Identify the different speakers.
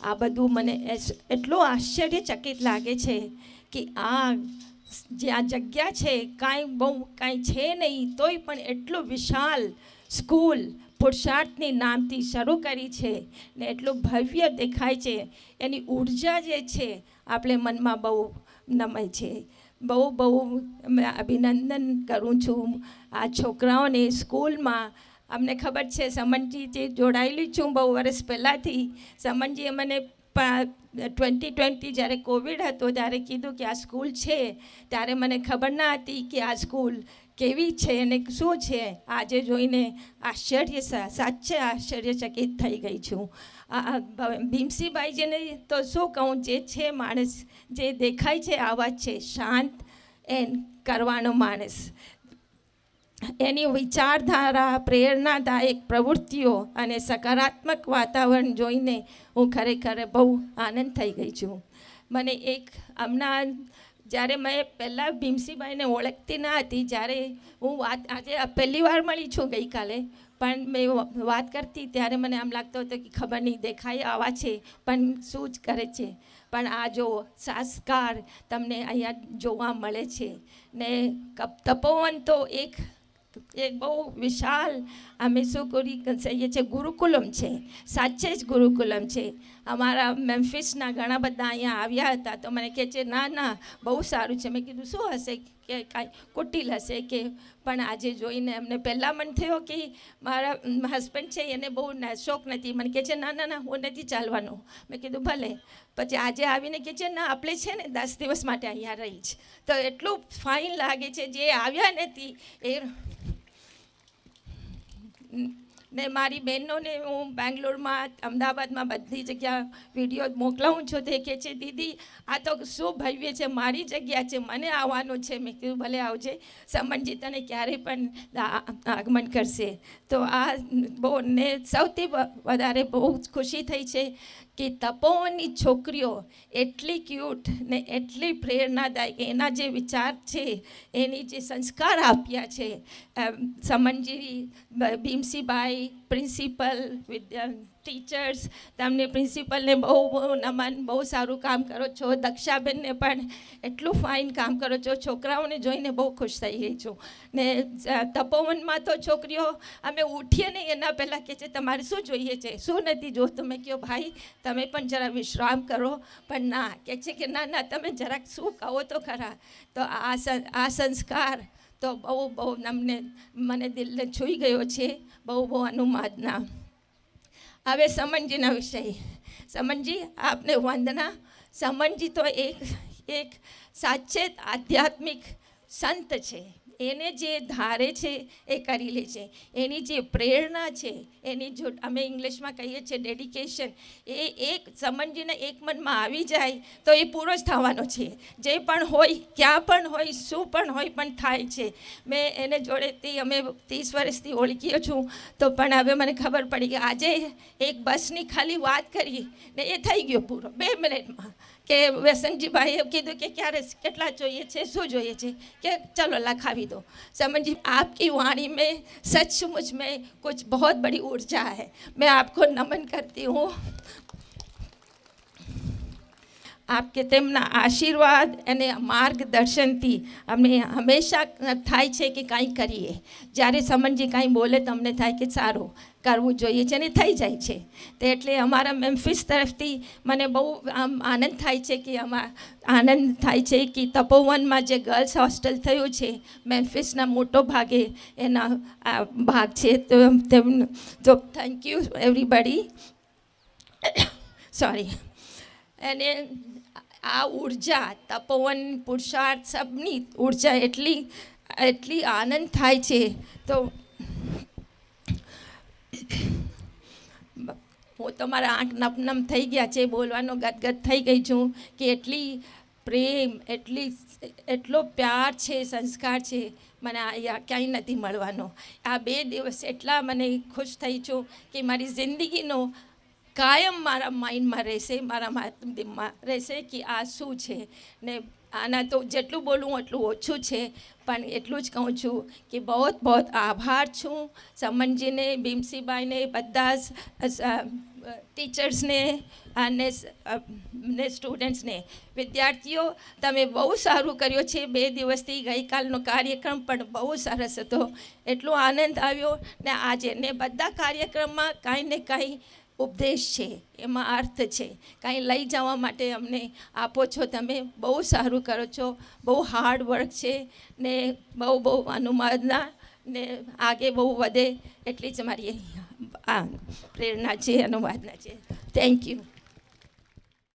Speaker 1: આ બધું મને એટલું આશ્ચર્યચકિત લાગે છે કે આ જે આ જગ્યા છે કાંઈ છે નહીં, તોય પણ એટલું વિશાળ સ્કૂલ પુરુષાર્થની નામથી શરૂ કરી છે ને એટલું ભવ્ય દેખાય છે. એની ઉર્જા જે છે આપણે મનમાં બહુ નમે છે. બહુ અભિનંદન કરું છું આ છોકરાઓને. સ્કૂલમાં અમને ખબર છે, સમનજીથી જોડાયેલી છું બહુ વર્ષ પહેલાંથી. સમનજીએ મને 2020 જ્યારે કોવિડ હતો ત્યારે કીધું કે આ સ્કૂલ છે, ત્યારે મને ખબર ના હતી કે આ સ્કૂલ કેવી છે અને શું છે. આજે જોઈને સાચે આશ્ચર્યચકિત થઈ ગઈ છું. ભીમસિંહભાઈજીને તો શું કહું, જે છે માણસ જે દેખાય છે આવા જ છે, શાંત કરવાનો માણસ. એની વિચારધારા, પ્રેરણાદાયક પ્રવૃત્તિઓ અને સકારાત્મક વાતાવરણ જોઈને હું ખરેખર બહુ આનંદ થઈ ગઈ છું. મને હમણાં જ્યારે મેં પહેલાં ભીમસિંહભાઈને ઓળખતી ન હતી, જ્યારે હું આજે પહેલી વાર મળી છું ગઈકાલે, પણ મેં વાત કરતી ત્યારે મને આમ લાગતો હતો કે ખબર નહીં દેખાય આવા છે પણ શું જ કરે છે. પણ આ જો સંસ્કાર તમને અહીંયા જોવા મળે છે ને. તપોવન તો એક બહુ વિશાળ, અમે શું કહીએ છીએ, ગુરુકુલમ છે. સાચે જ ગુરુકુલમ છે. અમારા મેમ્ફિસના ઘણા બધા અહીંયા આવ્યા હતા તો મને કહે છે ના બહુ સારું છે. મેં કીધું શું હશે, કે કાંઈ કુટિલ હશે કે. પણ આજે જોઈને અમને પહેલાં મન થયો કે મારા હસબન્ડ છે એને બહુ શોખ નથી. મને કહે છે ના હું નથી ચાલવાનું. મેં કીધું ભલે. પછી આજે આવીને કહે છે ના આપણે છે ને 10 દિવસ માટે અહીંયા રહીશ. તો એટલું ફાઇન લાગે છે. જે આવ્યા નથી એ ને મારી બહેનોને હું બેંગ્લોરમાં, અમદાવાદમાં બધી જગ્યા વિડીયો મોકલાવું છું. તે કહે છે દીદી આ તો શું ભવ્ય છે, મારી જગ્યા છે, મને આવવાનું છે. મેં કીધું ભલે આવજે, સમનજી તને ક્યારેય પણ આગમન કરશે. તો આ બહુ ને સૌથી વધારે બહુ ખુશી થઈ છે કે તપોવનની છોકરીઓ એટલી ક્યુટ ને એટલી પ્રેરણાદાયક, એના જે વિચાર છે, એની જે સંસ્કાર આપ્યા છે. સમનજી, ભીમસિંહભાઈ, પ્રિન્સિપલ, ટીચર્સ, તમને પ્રિન્સિપલને બહુ નમન. બહુ સારું કામ કરો છો. દક્ષાબેનને પણ એટલું ફાઇન કામ કરો છો. છોકરાઓને જોઈને બહુ ખુશ થઈ ગઈ છું. ને તપોવનમાં તો છોકરીઓ અમે ઉઠીએ નહીં એના પહેલાં કહે છે તમારે શું જોઈએ છે, શું નથી જોતું. મેં કહ્યું ભાઈ તમે પણ જરા વિશ્રામ કરો. પણ ના, કહે છે કે ના તમે જરાક શું કહો તો ખરા. તો આ સંસ્કાર તો બહુ મને દિલને છૂઈ ગયો છે. બહુ અનુમાદના. હવે સમનજીના વિષય. સમનજી આપને વંદના. સમનજી તો એક સાચે આધ્યાત્મિક સંત છે. એને જે ધારે છે એ કરી લે છે. એની જે પ્રેરણા છે, એની જો અમે ઇંગ્લિશમાં કહીએ છીએ ડેડિકેશન, એ એક સમનજીને એક મનમાં આવી જાય તો એ પૂરો જ થવાનો છે. જે પણ હોય, ક્યાં પણ હોય, શું પણ હોય, પણ થાય છે. મેં એને જોડેથી અમે 30 વર્ષથી ઓળખીએ છું. તો પણ હવે મને ખબર પડી કે આજે એક બસની ખાલી વાત કરી ને એ થઈ ગયો પૂરો 2 મિનિટમાં. કે વ્યસનજીભાઈએ કીધું કે કેટલા જોઈએ છે, શું જોઈએ છે, કે ચલો લખાવી दो. समझिए आपकी वाणी में सचमुच में कुछ बहुत बड़ी ऊर्जा है. मैं आपको नमन करती हूँ. આપકે તેમના આશીર્વાદ અને માર્ગદર્શનથી અમને હંમેશા થાય છે કે કાંઈ કરીએ. જ્યારે સમનજી કાંઈ બોલે તો અમને થાય કે સારું કરવું જોઈએ છે અને થઈ જાય છે. તો એટલે અમારા મેમ્ફિસ તરફથી મને બહુ આનંદ થાય છે કે તપોવનમાં જે ગર્લ્સ હોસ્ટેલ થયું છે મેમ્ફિસના મોટો ભાગે એના ભાગ છે. તો થેન્ક યુ એવરીબડી. સોરી. અને આ ઉર્જા, તપોવન, પુરુષાર્થ, સબની ઉર્જા એટલી આનંદ થાય છે. તો હું તો મારા આંખ નમ થઈ ગયા છે, બોલવાનો ગદગદ થઈ ગઈ છું કે એટલી પ્રેમ, એટલો પ્યાર છે, સંસ્કાર છે, મને અહીંયા ક્યાંય નથી મળવાનો. આ 2 દિવસ એટલા મને ખુશ થઈ છું કે મારી જિંદગીનો કાયમ મારા માઇન્ડમાં રહેશે, મારા દિલમાં રહેશે કે આ શું છે. ને આના તો જેટલું બોલું એટલું ઓછું છે. પણ એટલું જ કહું છું કે બહુ આભાર છું સમનજીને, ભીમસિંહભાઈને, બધા જ ટીચર્સને અને ને સ્ટુડન્ટ્સને, વિદ્યાર્થીઓ, તમે બહુ સારું કર્યું છે. 2 દિવસથી ગઈકાલનો કાર્યક્રમ પણ બહુ સરસ હતો. એટલો આનંદ આવ્યો ને આજે ને બધા કાર્યક્રમમાં કાંઈ ને કાંઈ ઉપદેશ છે, એમાં અર્થ છે, કાંઈ લઈ જવા માટે અમને આપો છો તમે. બહુ સારું કરો છો. બહુ હાર્ડ વર્ક છે ને બહુ અનુમાનના ને આગે બહુ વધે એટલી જ મારી આ પ્રેરણા છે, અનુવાદના છે. Thank you.